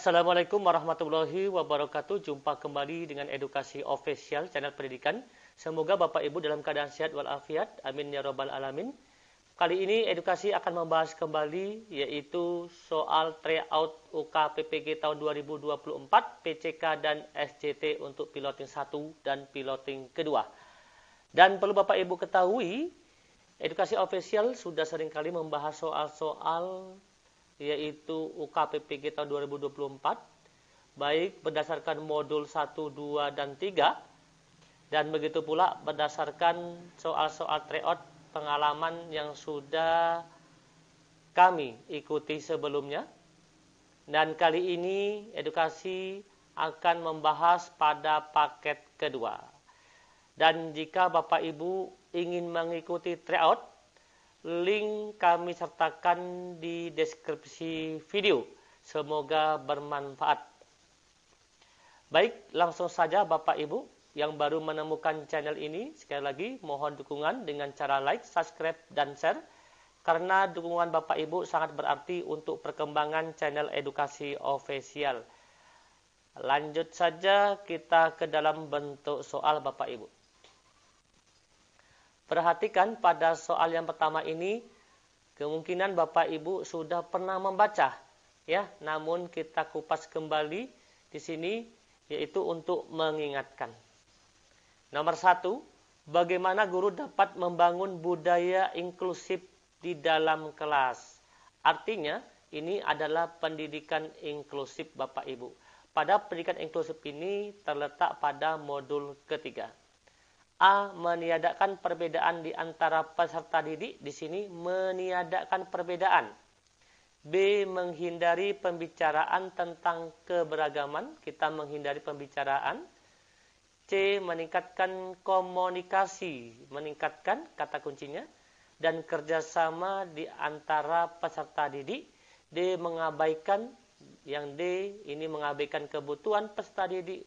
Assalamualaikum warahmatullahi wabarakatuh. Jumpa kembali dengan Edukasi Official, channel pendidikan. Semoga Bapak Ibu dalam keadaan sehat walafiat. Amin ya rabbal alamin. Kali ini Edukasi akan membahas kembali yaitu soal tryout UKPPG tahun 2024, PCK dan SCT untuk piloting 1 dan piloting kedua. Dan perlu Bapak Ibu ketahui, Edukasi Official sudah seringkali membahas soal-soal yaitu UKPPG tahun 2024, baik berdasarkan modul 1, 2, dan 3, dan begitu pula berdasarkan soal-soal tryout pengalaman yang sudah kami ikuti sebelumnya. Dan kali ini Edukasi akan membahas pada paket kedua. Dan jika Bapak Ibu ingin mengikuti tryout, link kami sertakan di deskripsi video. Semoga bermanfaat. Baik, langsung saja Bapak Ibu yang baru menemukan channel ini, sekali lagi mohon dukungan dengan cara like, subscribe, dan share. Karena dukungan Bapak Ibu sangat berarti untuk perkembangan channel Edukasi Official. Lanjut saja kita ke dalam bentuk soal Bapak Ibu. Perhatikan pada soal yang pertama ini, kemungkinan Bapak Ibu sudah pernah membaca, ya. Namun kita kupas kembali di sini, yaitu untuk mengingatkan. Nomor 1, bagaimana guru dapat membangun budaya inklusif di dalam kelas? Artinya, ini adalah pendidikan inklusif Bapak Ibu. Pada pendidikan inklusif ini terletak pada modul ketiga. A. Meniadakan perbedaan di antara peserta didik. Di sini meniadakan perbedaan. B. Menghindari pembicaraan tentang keberagaman. Kita menghindari pembicaraan. C. Meningkatkan komunikasi. Meningkatkan kata kuncinya. Dan kerjasama di antara peserta didik. D. Mengabaikan. Yang D ini mengabaikan kebutuhan peserta didik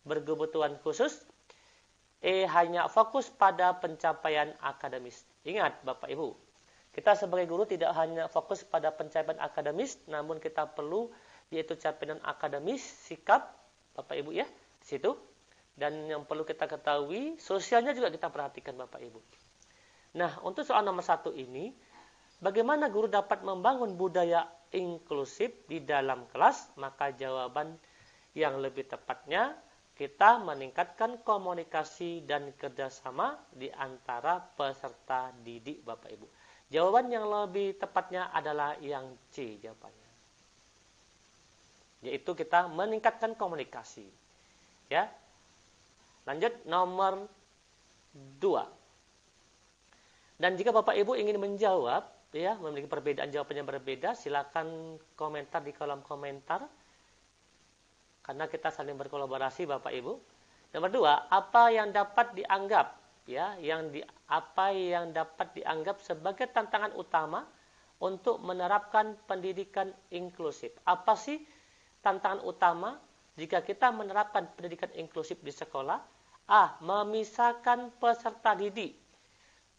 berkebutuhan khusus. E. Hanya fokus pada pencapaian akademis. Ingat Bapak Ibu, kita sebagai guru tidak hanya fokus pada pencapaian akademis, namun kita perlu yaitu capaian akademis, sikap Bapak Ibu ya, di situ. Dan yang perlu kita ketahui, sosialnya juga kita perhatikan Bapak Ibu. Nah, untuk soal nomor 1 ini, bagaimana guru dapat membangun budaya inklusif di dalam kelas? Maka jawaban yang lebih tepatnya, kita meningkatkan komunikasi dan kerjasama di antara peserta didik Bapak Ibu. Jawaban yang lebih tepatnya adalah yang C jawabannya. Yaitu kita meningkatkan komunikasi. Ya. Lanjut nomor 2. Dan jika Bapak Ibu ingin menjawab, ya, memiliki perbedaan jawabannya berbeda, silakan komentar di kolom komentar. Karena kita saling berkolaborasi Bapak Ibu. Nomor 2, apa yang dapat dianggap ya, apa yang dapat dianggap sebagai tantangan utama untuk menerapkan pendidikan inklusif? Apa sih tantangan utama jika kita menerapkan pendidikan inklusif di sekolah? A. Memisahkan peserta didik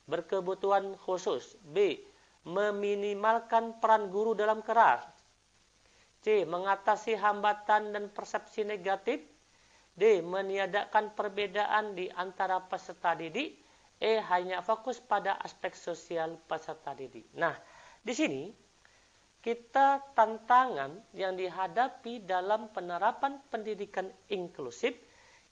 berkebutuhan khusus. B. Meminimalkan peran guru dalam kelas. C. Mengatasi hambatan dan persepsi negatif. D. Meniadakan perbedaan di antara peserta didik. E. Hanya fokus pada aspek sosial peserta didik. Nah, di sini kita tantangan yang dihadapi dalam penerapan pendidikan inklusif,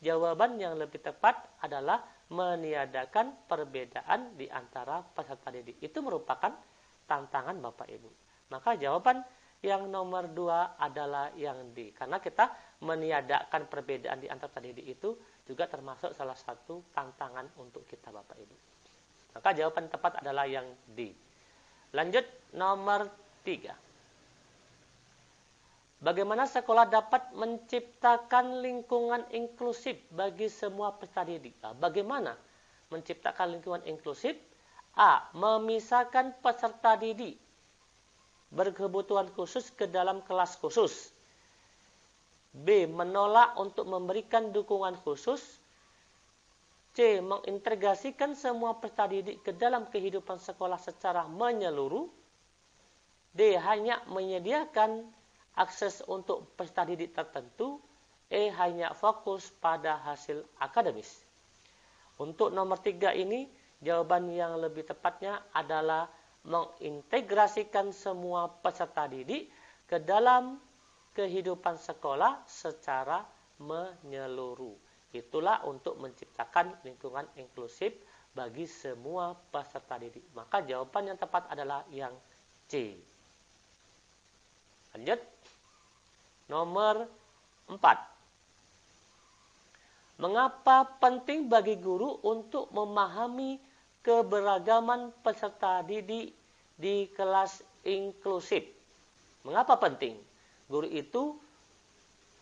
jawaban yang lebih tepat adalah meniadakan perbedaan di antara peserta didik. Itu merupakan tantangan Bapak Ibu. Maka jawaban yang nomor 2 adalah yang D. Karena kita meniadakan perbedaan di antara didik itu juga termasuk salah satu tantangan untuk kita Bapak Ibu. Maka jawaban tepat adalah yang D. Lanjut nomor 3. Bagaimana sekolah dapat menciptakan lingkungan inklusif bagi semua peserta didik? Bagaimana menciptakan lingkungan inklusif? A. Memisahkan peserta didik berkebutuhan khusus ke dalam kelas khusus. B. Menolak untuk memberikan dukungan khusus. C. Mengintegrasikan semua peserta didik ke dalam kehidupan sekolah secara menyeluruh. D. Hanya menyediakan akses untuk peserta didik tertentu. E. Hanya fokus pada hasil akademis. Untuk nomor 3 ini, jawaban yang lebih tepatnya adalah mengintegrasikan semua peserta didik ke dalam kehidupan sekolah secara menyeluruh. Itulah untuk menciptakan lingkungan inklusif bagi semua peserta didik. Maka jawaban yang tepat adalah yang C. Lanjut. Nomor 4. Mengapa penting bagi guru untuk memahami keberagaman peserta didik di kelas inklusif? Mengapa penting? Guru itu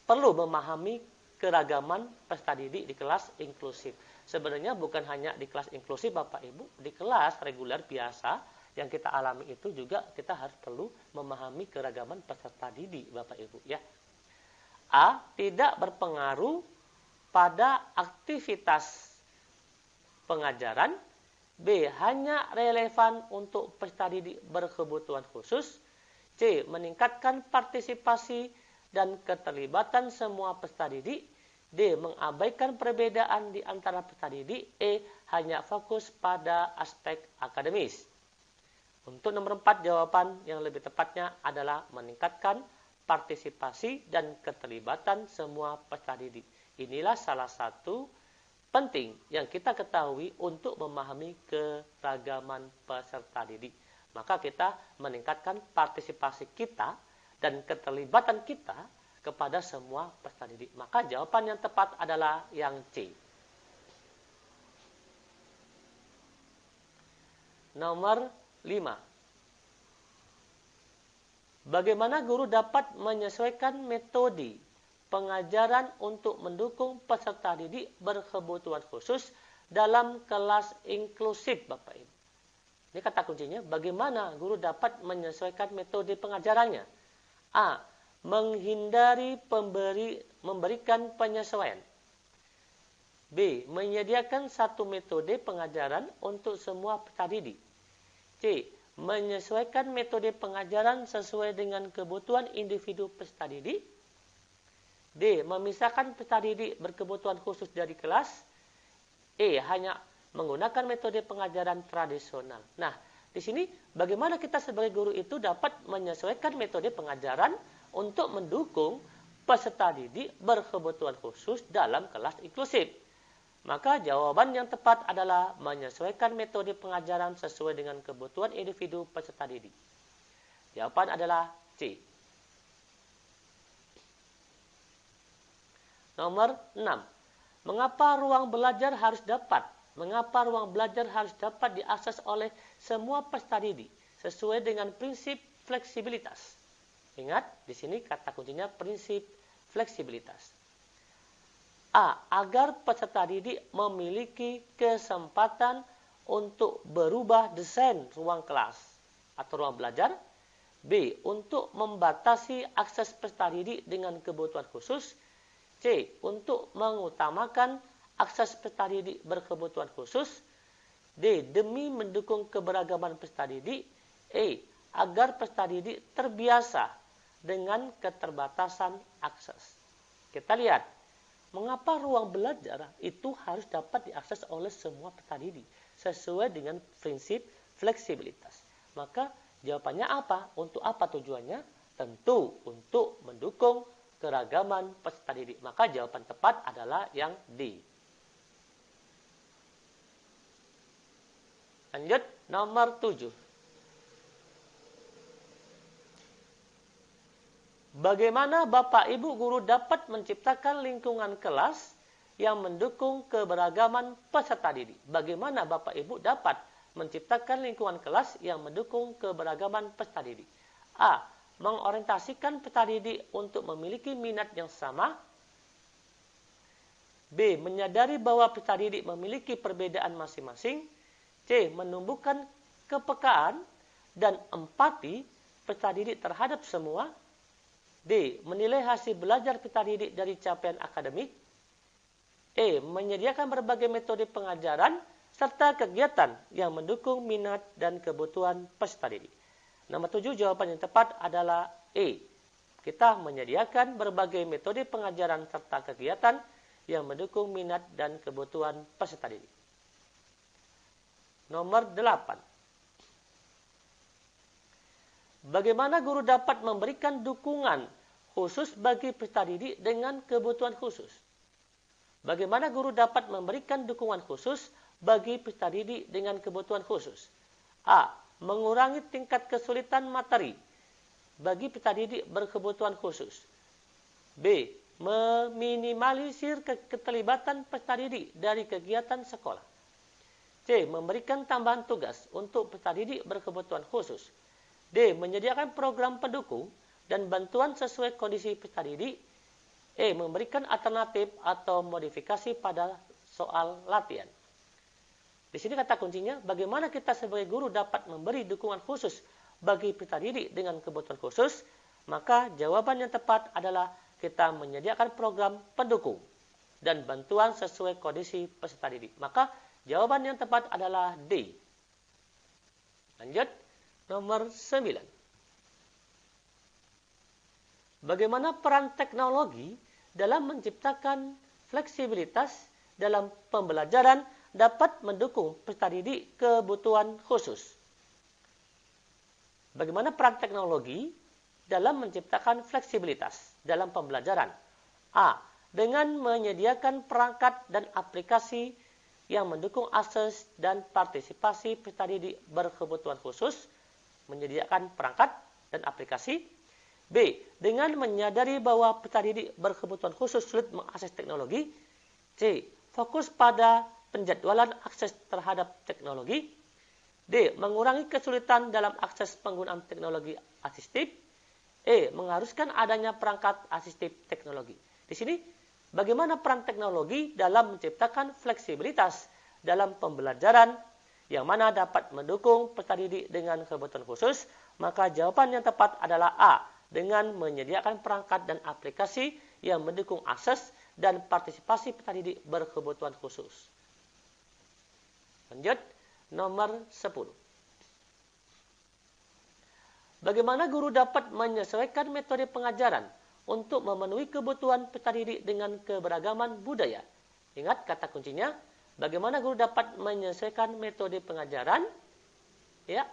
perlu memahami keragaman peserta didik di kelas inklusif. Sebenarnya bukan hanya di kelas inklusif Bapak Ibu, di kelas reguler biasa yang kita alami itu juga kita harus perlu memahami keragaman peserta didik Bapak Ibu ya. A. Tidak berpengaruh pada aktivitas pengajaran. B. Hanya relevan untuk peserta didik berkebutuhan khusus. C. Meningkatkan partisipasi dan keterlibatan semua peserta didik. D. Mengabaikan perbedaan di antara peserta didik. E. Hanya fokus pada aspek akademis. Untuk nomor 4, jawaban yang lebih tepatnya adalah meningkatkan partisipasi dan keterlibatan semua peserta didik. Inilah salah satu penting yang kita ketahui untuk memahami keragaman peserta didik. Maka kita meningkatkan partisipasi kita dan keterlibatan kita kepada semua peserta didik. Maka jawaban yang tepat adalah yang C. Nomor 5. Bagaimana guru dapat menyesuaikan metode pengajaran untuk mendukung peserta didik berkebutuhan khusus dalam kelas inklusif Bapak Ibu? Ini kata kuncinya, bagaimana guru dapat menyesuaikan metode pengajarannya? A. Menghindari memberikan penyesuaian. B. Menyediakan satu metode pengajaran untuk semua peserta didik. C. Menyesuaikan metode pengajaran sesuai dengan kebutuhan individu peserta didik. D. Memisahkan peserta didik berkebutuhan khusus dari kelas. E. Hanya menggunakan metode pengajaran tradisional. Nah, di sini bagaimana kita sebagai guru itu dapat menyesuaikan metode pengajaran untuk mendukung peserta didik berkebutuhan khusus dalam kelas inklusif. Maka jawaban yang tepat adalah menyesuaikan metode pengajaran sesuai dengan kebutuhan individu peserta didik. Jawaban adalah C. Nomor 6. Mengapa ruang belajar harus dapat diakses oleh semua peserta didik sesuai dengan prinsip fleksibilitas? Ingat, di sini kata kuncinya prinsip fleksibilitas. A. Agar peserta didik memiliki kesempatan untuk berubah desain ruang kelas atau ruang belajar. B. Untuk membatasi akses peserta didik dengan kebutuhan khusus. C. Untuk mengutamakan akses peserta didik berkebutuhan khusus. D. Demi mendukung keberagaman peserta didik. E. Agar peserta didik terbiasa dengan keterbatasan akses. Kita lihat, mengapa ruang belajar itu harus dapat diakses oleh semua peserta didik sesuai dengan prinsip fleksibilitas. Maka jawabannya apa? Untuk apa tujuannya? Tentu untuk mendukung keragaman peserta didik. Maka jawaban tepat adalah yang D. Lanjut, nomor 7. Bagaimana Bapak Ibu guru dapat menciptakan lingkungan kelas yang mendukung keberagaman peserta didik? Bagaimana Bapak Ibu dapat menciptakan lingkungan kelas yang mendukung keberagaman peserta didik? A. Mengorientasikan peserta didik untuk memiliki minat yang sama. B. Menyadari bahwa peserta didik memiliki perbedaan masing-masing. C. Menumbuhkan kepekaan dan empati peserta didik terhadap semua. D. Menilai hasil belajar peserta didik dari capaian akademik. E. Menyediakan berbagai metode pengajaran serta kegiatan yang mendukung minat dan kebutuhan peserta didik. Nomor 7, jawaban yang tepat adalah E. kita menyediakan berbagai metode pengajaran serta kegiatan yang mendukung minat dan kebutuhan peserta didik. Nomor 8. Bagaimana guru dapat memberikan dukungan khusus bagi peserta didik dengan kebutuhan khusus? Bagaimana guru dapat memberikan dukungan khusus bagi peserta didik dengan kebutuhan khusus? A. Mengurangi tingkat kesulitan materi bagi peserta didik berkebutuhan khusus. B. Meminimalisir keterlibatan peserta didik dari kegiatan sekolah. C. Memberikan tambahan tugas untuk peserta didik berkebutuhan khusus. D. Menyediakan program pendukung dan bantuan sesuai kondisi peserta didik. E. Memberikan alternatif atau modifikasi pada soal latihan. Di sini kata kuncinya, bagaimana kita sebagai guru dapat memberi dukungan khusus bagi peserta didik dengan kebutuhan khusus? Maka jawaban yang tepat adalah kita menyediakan program pendukung dan bantuan sesuai kondisi peserta didik. Maka jawaban yang tepat adalah D. Lanjut, nomor 9. Bagaimana peran teknologi dalam menciptakan fleksibilitas dalam pembelajaran dapat mendukung peserta didik kebutuhan khusus? Bagaimana peran teknologi dalam menciptakan fleksibilitas dalam pembelajaran? A. Dengan menyediakan perangkat dan aplikasi yang mendukung akses dan partisipasi peserta didik berkebutuhan khusus. Menyediakan perangkat dan aplikasi. B. Dengan menyadari bahwa peserta didik berkebutuhan khusus sulit mengakses teknologi. C. Fokus pada penjadwalan akses terhadap teknologi. D. Mengurangi kesulitan dalam akses penggunaan teknologi asistif. E. Mengharuskan adanya perangkat asistif teknologi. Di sini, bagaimana peran teknologi dalam menciptakan fleksibilitas dalam pembelajaran yang mana dapat mendukung peserta didik dengan kebutuhan khusus? Maka jawaban yang tepat adalah A. Dengan menyediakan perangkat dan aplikasi yang mendukung akses dan partisipasi peserta didik berkebutuhan khusus. Lanjut, nomor 10. Bagaimana guru dapat menyesuaikan metode pengajaran untuk memenuhi kebutuhan peserta didik dengan keberagaman budaya? Ingat kata kuncinya, bagaimana guru dapat menyesuaikan metode pengajaran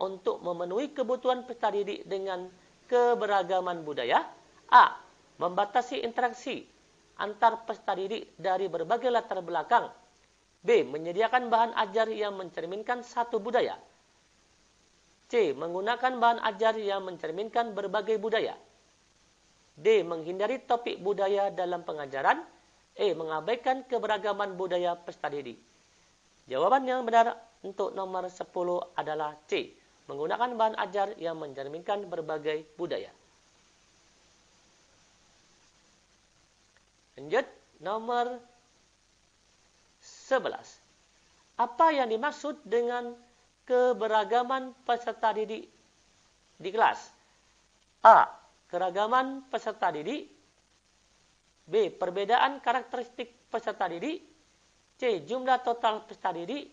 untuk memenuhi kebutuhan peserta didik dengan keberagaman budaya? A. Membatasi interaksi antar peserta didik dari berbagai latar belakang. B. Menyediakan bahan ajar yang mencerminkan satu budaya. C. Menggunakan bahan ajar yang mencerminkan berbagai budaya. D. Menghindari topik budaya dalam pengajaran. E. Mengabaikan keberagaman budaya peserta didik. Jawaban yang benar untuk nomor 10 adalah C. Menggunakan bahan ajar yang mencerminkan berbagai budaya. Lanjut, nomor 11. Apa yang dimaksud dengan keberagaman peserta didik di kelas? A. Keragaman peserta didik. B. Perbedaan karakteristik peserta didik. C. Jumlah total peserta didik.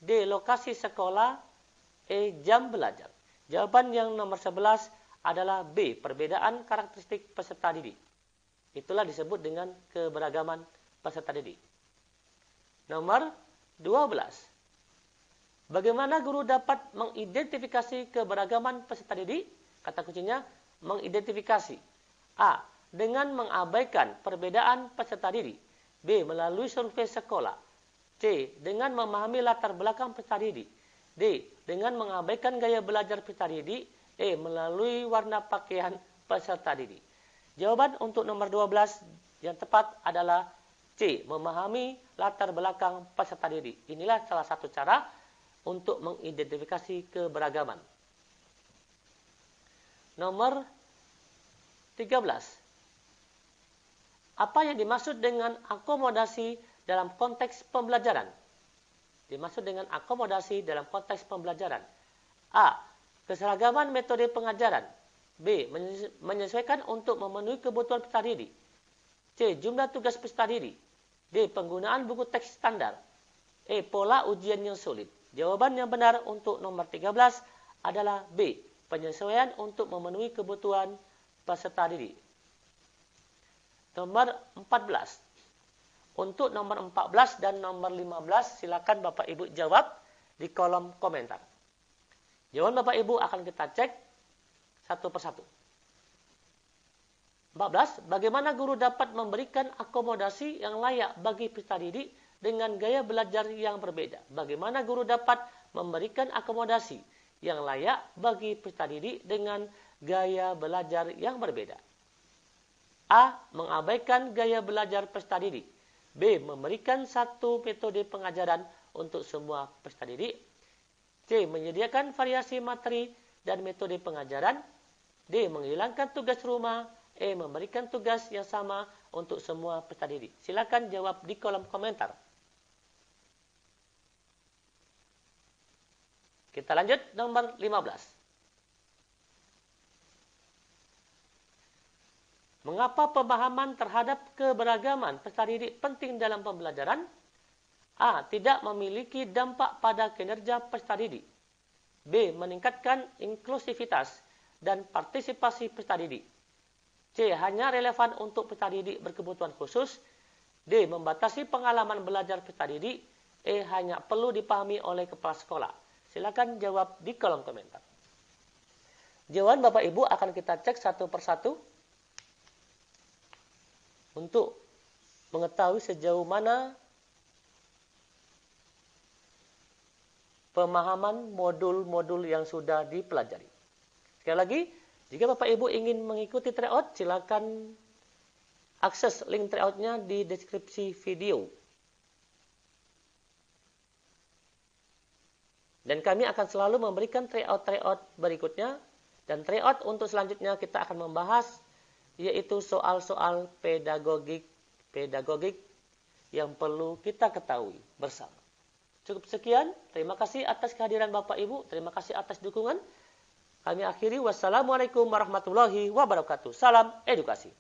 D. Lokasi sekolah. E. Jam belajar. Jawaban yang nomor 11 adalah B. Perbedaan karakteristik peserta didik. Itulah disebut dengan keberagaman peserta didik. Nomor 12. Bagaimana guru dapat mengidentifikasi keberagaman peserta didik? Kata kuncinya, mengidentifikasi. A. Dengan mengabaikan perbedaan peserta didik. B. Melalui survei sekolah. C. Dengan memahami latar belakang peserta didik. D. Dengan mengabaikan gaya belajar peserta didik. E. Melalui warna pakaian peserta didik. Jawaban untuk nomor 12 yang tepat adalah C. Memahami latar belakang peserta didik. Inilah salah satu cara untuk mengidentifikasi keberagaman. Nomor 13. Apa yang dimaksud dengan akomodasi dalam konteks pembelajaran? Dimaksud dengan akomodasi dalam konteks pembelajaran. A. Keseragaman metode pengajaran. B. Menyesuaikan untuk memenuhi kebutuhan peserta didik. C. Jumlah tugas peserta didik. D. Penggunaan buku teks standar. E. Pola ujian yang sulit. Jawaban yang benar untuk nomor 13 adalah B. Penyesuaian untuk memenuhi kebutuhan peserta didik. Nomor 14. Untuk nomor 14 dan nomor 15 silakan Bapak Ibu jawab di kolom komentar. Jawaban Bapak Ibu akan kita cek satu persatu. 14. Bagaimana guru dapat memberikan akomodasi yang layak bagi peserta didik dengan gaya belajar yang berbeda? Bagaimana guru dapat memberikan akomodasi yang layak bagi peserta didik dengan gaya belajar yang berbeda? A. Mengabaikan gaya belajar peserta didik. B. Memberikan satu metode pengajaran untuk semua peserta didik. C. Menyediakan variasi materi dan metode pengajaran. D. Menghilangkan tugas rumah. E. Memberikan tugas yang sama untuk semua peserta didik. Silakan jawab di kolom komentar. Kita lanjut nomor 15. Mengapa pemahaman terhadap keberagaman peserta didik penting dalam pembelajaran? A. Tidak memiliki dampak pada kinerja peserta didik. B. Meningkatkan inklusivitas dan partisipasi peserta didik. C. Hanya relevan untuk peserta didik berkebutuhan khusus. D. Membatasi pengalaman belajar peserta didik. E. Hanya perlu dipahami oleh kepala sekolah. Silakan jawab di kolom komentar. Jawaban Bapak Ibu akan kita cek satu persatu untuk mengetahui sejauh mana pemahaman modul-modul yang sudah dipelajari. Sekali lagi, jika Bapak Ibu ingin mengikuti tryout, silakan akses link tryoutnya di deskripsi video. Dan kami akan selalu memberikan tryout-tryout berikutnya. Dan tryout untuk selanjutnya kita akan membahas yaitu soal-soal pedagogik yang perlu kita ketahui bersama. Cukup sekian. Terima kasih atas kehadiran Bapak Ibu. Terima kasih atas dukungan. Kami akhiri. Wassalamualaikum warahmatullahi wabarakatuh. Salam edukasi.